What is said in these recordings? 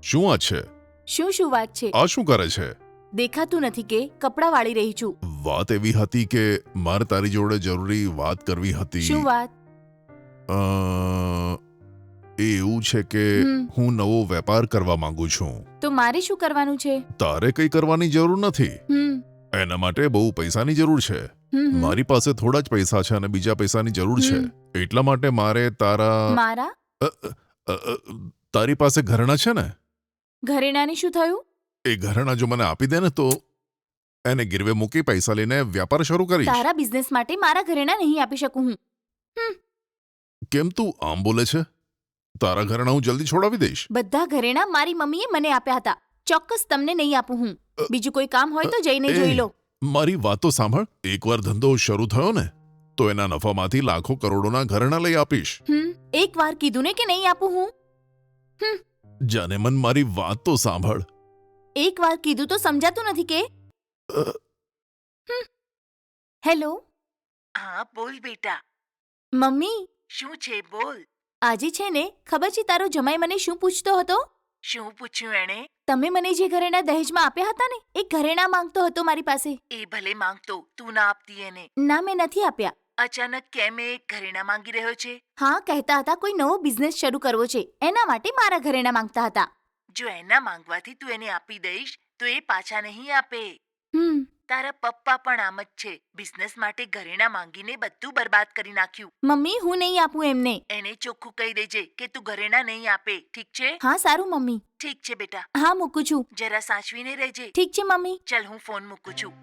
શું વાત છે? શું વાત છે? આ શું કરે છે? દેખાતું નથી કે કપડાં વાળી રહી છું. વાત એવી હતી કે મારે તારી જોડે જરૂરી વાત કરવી હતી. શું વાત? અ, એ એવું છે કે હું નવો વેપાર કરવા માંગુ છું. તો મારે શું કરવાનું છે? તારે કંઈ કરવાની જરૂર નથી. હમ એના માટે બહુ પૈસાની જરૂર છે. હમ મારી પાસે થોડા જ પૈસા છે અને બીજા પૈસાની જરૂર છે. એટલા માટે મારે મારા અ, અ, અ, તારી પાસે ઘરેણાં છે ને? ઘરેણાને શું થયું? એ ઘરેણાં જો મને આપી દે ને તો એને ગીરવે મૂકી પૈસા લઈને વ્યાપાર શરૂ કરીશ. તારા બિઝનેસ માટે મારા ઘરેણાં નહીં આપી શકું હું. કેમ તું આમ બોલે છે? તારા ઘરેણાં હું જલ્દી છોડાવી દઈશ. બધા ઘરેણાં મારી મમ્મીએ મને આપ્યા હતા. ચોક્કસ તમને નહીં આપું હું. બીજું કોઈ કામ હોય તો જઈને એ, જોઈ લો. મારી વાત તો સાંભળ. એકવાર ધંધો શરૂ થયો ને તો એના નફામાંથી લાખો કરોડોના ઘરેણાં લઈ આપીશ. એક વાર કીધું ને કે નહીં આપું હું. જાને મન મારી વાત તો સાંભળ. એક વાર કીધું તો સમજાતું નથી કે? હેલો હા બોલ બેટા. મમ્મી, શું છે બોલ. આજે છે ને ખબર છે તારો જમાઈ મને શું પૂછતો હતો? શું પૂછ્યું એણે? તમે મને જે ઘરેણાં દહેજમાં આપ્યા હતા ને એ ઘરેણાં માંગતો હતો મારી પાસે. એ ભલે માંગતો, તું ના આપતી એને. ના, મેં નથી આપ્યા. અચાનક કેમ એ ઘરેણાં માંગી રહ્યો છે? હા, કહેતા હતા કોઈ નવો બિઝનેસ શરૂ કરવો છે, એના માટે મારા ઘરેણાં માંગતા હતા. જો એના માંગવાથી તું એને આપી દઈશ તો એ પાછા નહીં આપે. હમ તારા પપ્પા પણ આમ જ છે. બિઝનેસ માટે ઘરેણાં માંગીને બધું બરબાદ કરી નાખ્યું. મમ્મી, હું નહીં આપું એમને. એને ચોખ્ખું કહી દેજે કે તું ઘરેણાં નહીં આપે. ઠીક છે? હા, સારું મમ્મી. ઠીક છે બેટા. હા, મૂકું છું. જરા સાચવીને રહેજે. ઠીક છે મમ્મી. ચલ હું ફોન મૂકું છું.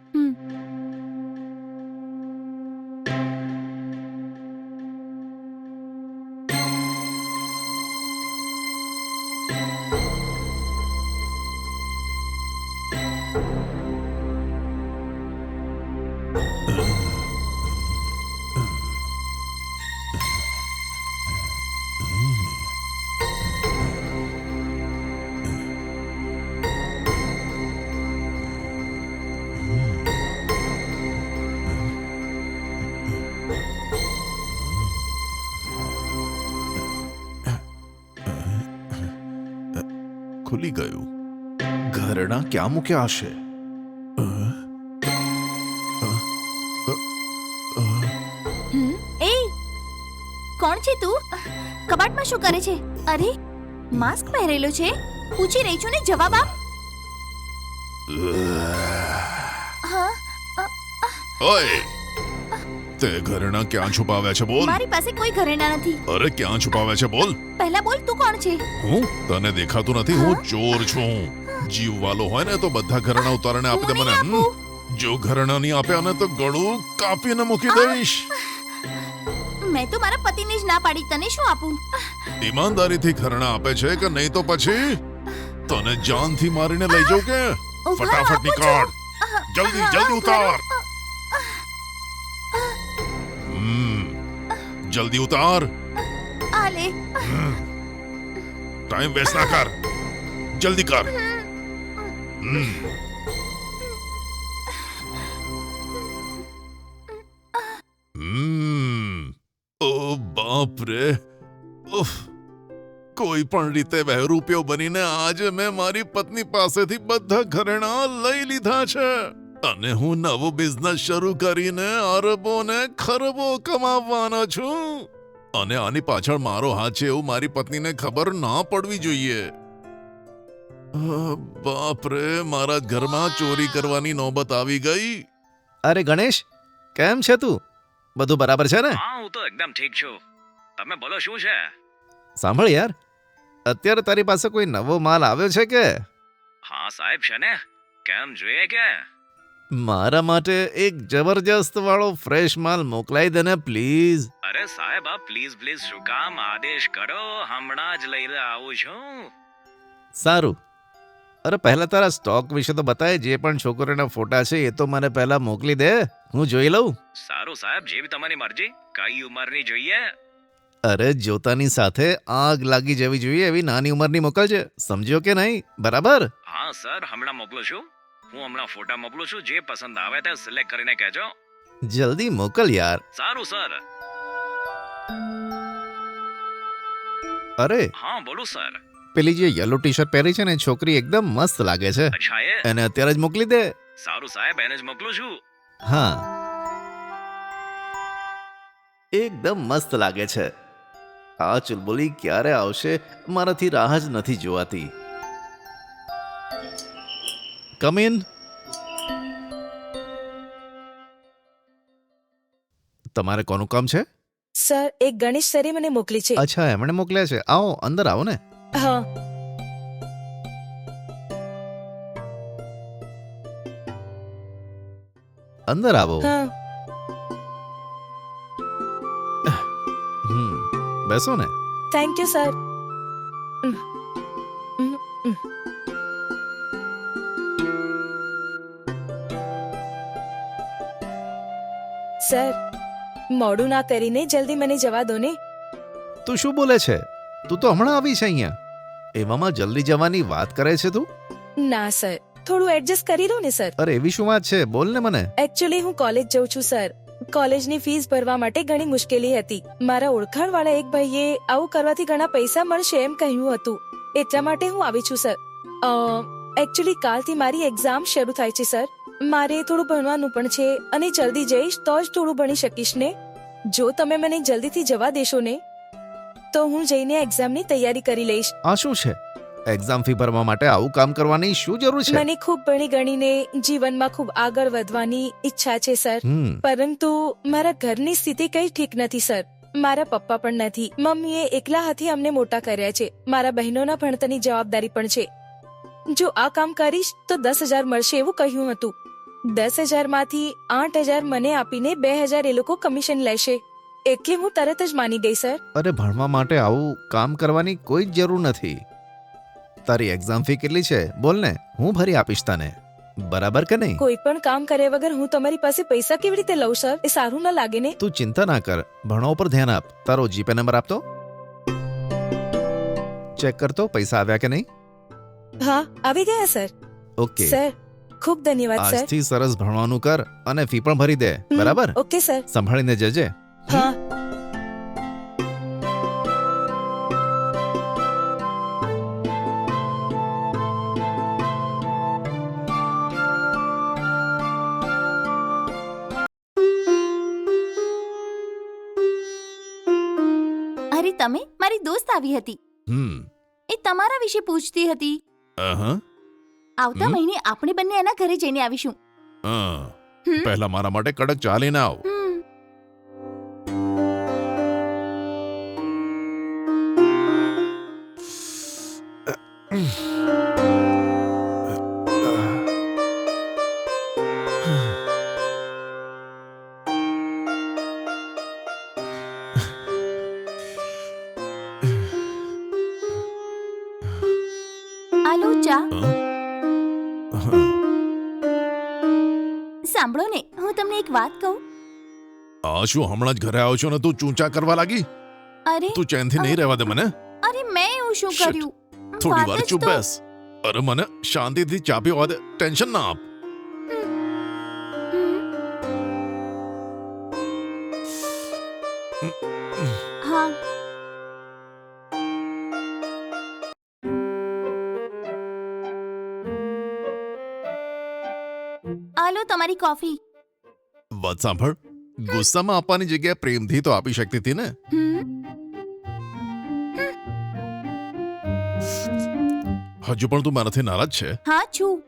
ખુલી ગયું. ઘરેણાં ક્યાં મૂક્યા હશે? એ કોણ છે તું? કબાટમાં શું કરે છે? અરે, માસ્ક પહેરેલો છે. પૂછી રહી છું ને, જવાબ આપ. હા, ઓય, તે ઘરેણાં ક્યાં છુપાવ્યા છે બોલ? મારી પાસે કોઈ ઘરેણાં નથી. અરે ક્યાં છુપાવ્યા છે બોલ? પહેલા બોલ, તું કોણ છે? હું તને દેખાતું નથી? હું ચોર છું. જીવવાલો હોય ને તો બધા ઘરેણાં ઉતારીને આપી દે હું મને. નહીં આપું. જો ઘરેણાં નહીં આપ્યા ને તો ગળું કાપીને મૂકી દઈશ. મેં તો મારા પતિને જ ના પાડી, તને શું આપું? ઈમાનદારીથી ઘરેણાં આપે છે કે નહીં તો પછી તને જાનથી મારીને લઈ જાઉં કે? ઉધાર ફટાફટ આપું છું. નીકાળ. જલ્દી જલ્દી ઉતાર. જલ્દી ઉતાર. આ લે. ટાઈમ વેસ્ટ ના કર. જલ્દી કર. ઓ બાપ રે. ઉફ. કોઈ પણ રીતે બહેરૂપિયો બનીને આજે મેં મારી પત્ની પાસેથી બધા ઘરેણાં લઈ લીધા છે અને હું નવો બિઝનેસ શરૂ કરીને અરબો ને ખરબો કમાવવાનો છું અને આની પાછળ મારો હાથ છે એવું મારી પત્નીને ખબર ના પડવી જોઈએ. બાપ રે, મારા જ ઘરમાં ચોરી કરવાની નોબત આવી ગઈ. અરે ગણેશ, કેમ છે તું? બધું બરાબર છે ને? હા, હું તો એકદમ ઠીક છું. તમે બોલો શું છે? સાંભળ યાર, અત્યારે તારી પાસે કોઈ નવો માલ આવ્યો છે કે? હા સાહેબ, છે ને. કેમ, જોઈએ કે? મારા માટે એક જબરજસ્ત વાળો ફ્રેશ માલ મોકલાઈ દે ને પ્લીઝ. અરે સાહેબ, આ પ્લીઝ પ્લીઝ શું કામ? આદેશ કરો, હમણાં જ લઈને આવું છું. સારું. અરે પહેલા તારા સ્ટોક વિશે તો બતાય. જે પણ છોકરીના ફોટા છે એ તો મને પહેલા મોકલી દે, હું જોઈ લઉં. સારું સાહેબ, જે બી તમારી મરજી. કઈ ઉંમરની જોઈએ? અરે જોતાની સાથે આગ લાગી જવી જોઈએ એવી નાની ઉંમરની મોકલજે, સમજ્યો કે નહીં? બરાબર? હા સર, હમણાં મોકલું છું. હું હમણાં ફોટા મોકલું છું. જે પસંદ આવે તે સિલેક્ટ કરીને કહેજો. જલ્દી મોકલ યાર. સારું સર. અરે હા બોલું સર. પેલી જે યલો ટી શર્ટ પહેરી છે ને એ છોકરી એકદમ મસ્ત લાગે છે. અચ્છા એ એને અત્યારે જ મોકલી દે. સારું સાહેબ એને જ મોકલું છું. હા, એકદમ મસ્ત લાગે છે. આ ચુલબુલી ક્યારે આવશે, મારાથી રાહ જ નથી જોવાતી. Come in. તમારે કોનું કામ છે? સર, એક ગણેશ સરે મને મોકલી છે. અચ્છા, એમણે મોકલ્યા છે. આવો, અંદર આવો ને. હા. અંદર આવો. હા. બેસો ને. Thank you sir. સર, મોડું ના કરીને જલ્દી મને જવા દો ને. તું શું બોલે છે? તું તો હમણાં આવી છે અહીંયા. એવામાં જલ્દી જવાની વાત કરે છે તું? ના સર, થોડું એડજસ્ટ કરી દો ને સર. અરે એવી શું વાત છે, બોલ ને મને. એકચ્યુઅલી હું કોલેજ જઉં છું સર. કોલેજની ફીસ ભરવા માટે ઘણી મુશ્કેલી હતી. મારા ઓળખાણવાળા એક ભાઈએ આવું કરવાથી ઘણા પૈસા મળશે એમ કહ્યું હતું. એટલા માટે હું આવી છું સર. એકચ્યુઅલી કાલથી મારી એક્ઝામ શરૂ થાય છે સર. મારે થોડું ભણવાનું પણ છે અને જલ્દી જઈશ તો જ થોડું ભણી શકીશ ને. જો તમે મને જલ્દીથી જવા દેશો ને તો હું જઈને એક્ઝામની તૈયારી કરી લઈશ. આ શું છે? એક્ઝામ ફી ભરવા માટે આવું કામ કરવાની શું જરૂર છે? મને ખૂબ ભણી ગણીને જીવનમાં ખૂબ આગળ વધવાની ઈચ્છા છે સર. પરંતુ મારા ઘરની સ્થિતિ કઈ ઠીક નથી સર. મારા પપ્પા પણ નથી. મમ્મીએ એકલા હાથે અમને મોટા કર્યા છે. મારા બહેનોના ભણતરની જવાબદારી પણ છે. જો આ કામ કરીશ તો 10,000 મળશે એવું કહ્યું હતું. 10,000 માંથી 8,000 મને આપીને 2,000 એ લોકો કમિશન લેશે. એટલે હું તરત જ માની ગઈ સર. અરે ભણવા માટે આવું કામ કરવાની કોઈ જ જરૂર નથી. તારી એક્ઝામ ફી કેટલી છે બોલ ને, હું ભરી આપીશ તને. બરાબર કે નહીં? કોઈ પણ કામ કર્યા વગર હું તમારી પાસે પૈસા કેવી રીતે લઉં સર? એ સારું ના લાગે ને. તું ચિંતા ના કર, ભણવા ઉપર ધ્યાન આપ. તારો જીપે નંબર આપતો. ચેક કરતો પૈસા આવ્યા કે નહીં. હા, આવી ગયા સર. ઓકે સર, ખૂબ ધન્યવાદ સર. આજથી સરસ ભણવાનું કર અને ફી પણ ભરી દે. બરાબર? Okay sir. સંભાળીને જજે. હા. અરે તમે, મારી દોસ્ત આવી હતી. એ તમારા વિશે પૂછતી હતી. આવતા મહિને આપણે બંને એના ઘરે જઈને આવીશું. પહેલા મારા માટે કડક ચા લઈને આવ. આલો ચા. સાંભળો ને, હું તમને એક વાત કહું. આ શું હમણાં જ ઘરે આવ્યો છો ને તું ચૂંચા કરવા લાગી? અરે તું ચેનથી નહીં રહેવા દે મને. અરે મેં એવું શું Shit. કર્યું? થોડી વાત વાર જ ચૂપ તો- બેસ. અરે મને શાંતિથી ચા પીવા દે, ટેન્શન ના આપ. હા. આલો તમારી કોફી. વાત સાંભળ, ગુસ્સામાં આપવાની જગ્યાએ પ્રેમથી તો આપી શકતી હતી ને. હજુ પણ તું મારાથી નારાજ છે? હા છું.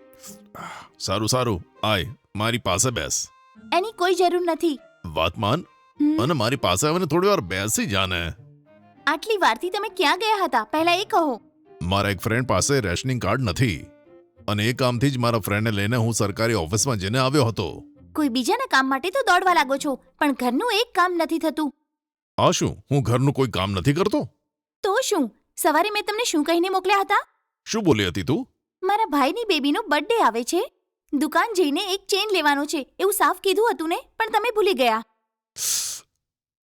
સારું સારું, આય મારી પાસે બેસ. એની કોઈ જરૂર નથી. વાત માન અને મારી પાસે આવીને થોડી વાર બેસી જાને. આટલી વારથી તમે ક્યાં ગયા હતા પહેલા એ કહો. મારા એક ફ્રેન્ડ પાસે રેશનિંગ કાર્ડ નથી અને એ કામથી જ મારા ફ્રેન્ડને લઈને હું સરકારી ઓફિસમાં જઈને આવ્યો હતો. કોઈ બીજાના કામ માટે તો દોડવા લાગો છો, પણ ઘરનું એક કામ નથી થતું. આ શું, હું ઘરનું કોઈ કામ નથી કરતો? તો શું, સવારે મેં તમને શું કહીને મોકલ્યા હતા? શું બોલી હતી તું? મારા ભાઈની બેબીનો બર્થડે આવે છે, દુકાન જઈને એક ચેન લેવાનો છે એવું સાફ કીધું હતું ને, પણ તમે ભૂલી ગયા.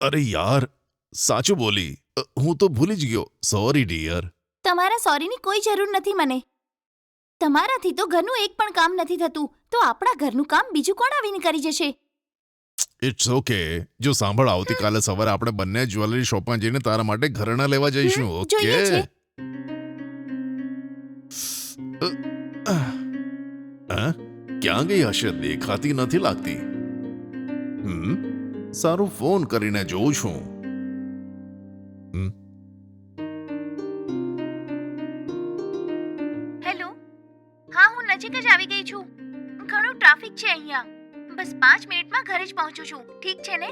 અરે યાર, સાચું બોલી. હું તો ભૂલી જ ગયો. Sorry dear. તમારા સોરીની કોઈ જરૂર નથી મને. તમારાથી તો ઘરનું એક પણ કામ નથી થતું, તો આપણા ઘરનું કામ બીજું કોણ આવીને કરી જશે? It's okay. જો સાંભળ, આવતીકાલે સવારે આપણે બંને જ્વેલરી શોપમાં જઈને તારા માટે ઘરેણાં લેવા જઈશું. જોઈએ ઓકે? છે. ક્યાં ગઈ હશે? દેખાતી નથી લાગતી. સારું, ફોન કરીને જોઉં છું. હેલો, હા હું નજીક જ આવી ગઈ છું. ઘણું ટ્રાફિક છે અહીંયા. બસ 5 મિનિટમાં ઘરે જ પહોંચું છું. ઠીક છે ને?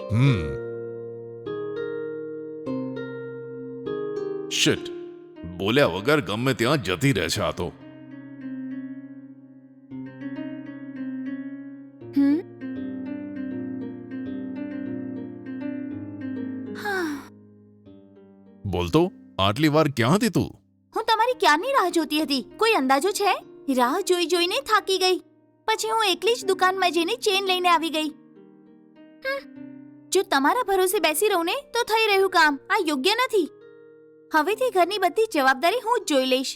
શિટ, બોલ્યા વગર ગમે ત્યાં જતી રહે છે આ તો. હમ હા, બોલતો, આટલી વાર ક્યાં હતી તું? હું તમારી ક્યારની રાહ જોતી હતી. કોઈ અંદાજો છે? રાહ જોઈ જોઈને થાકી ગઈ. પછી હું એકલી જ દુકાનમાં જઈને ચેન લઈને આવી ગઈ. જો તમારા ભરોસે બેસી રહું ને તો થઈ રહ્યું કામ. આ યોગ્ય નથી. હવેથી ઘરની બધી જવાબદારી હું જ જોઈ લઈશ.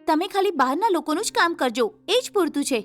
તમે ખાલી બહારના લોકોનું જ કામ કરજો, એ જ પૂરતું છે.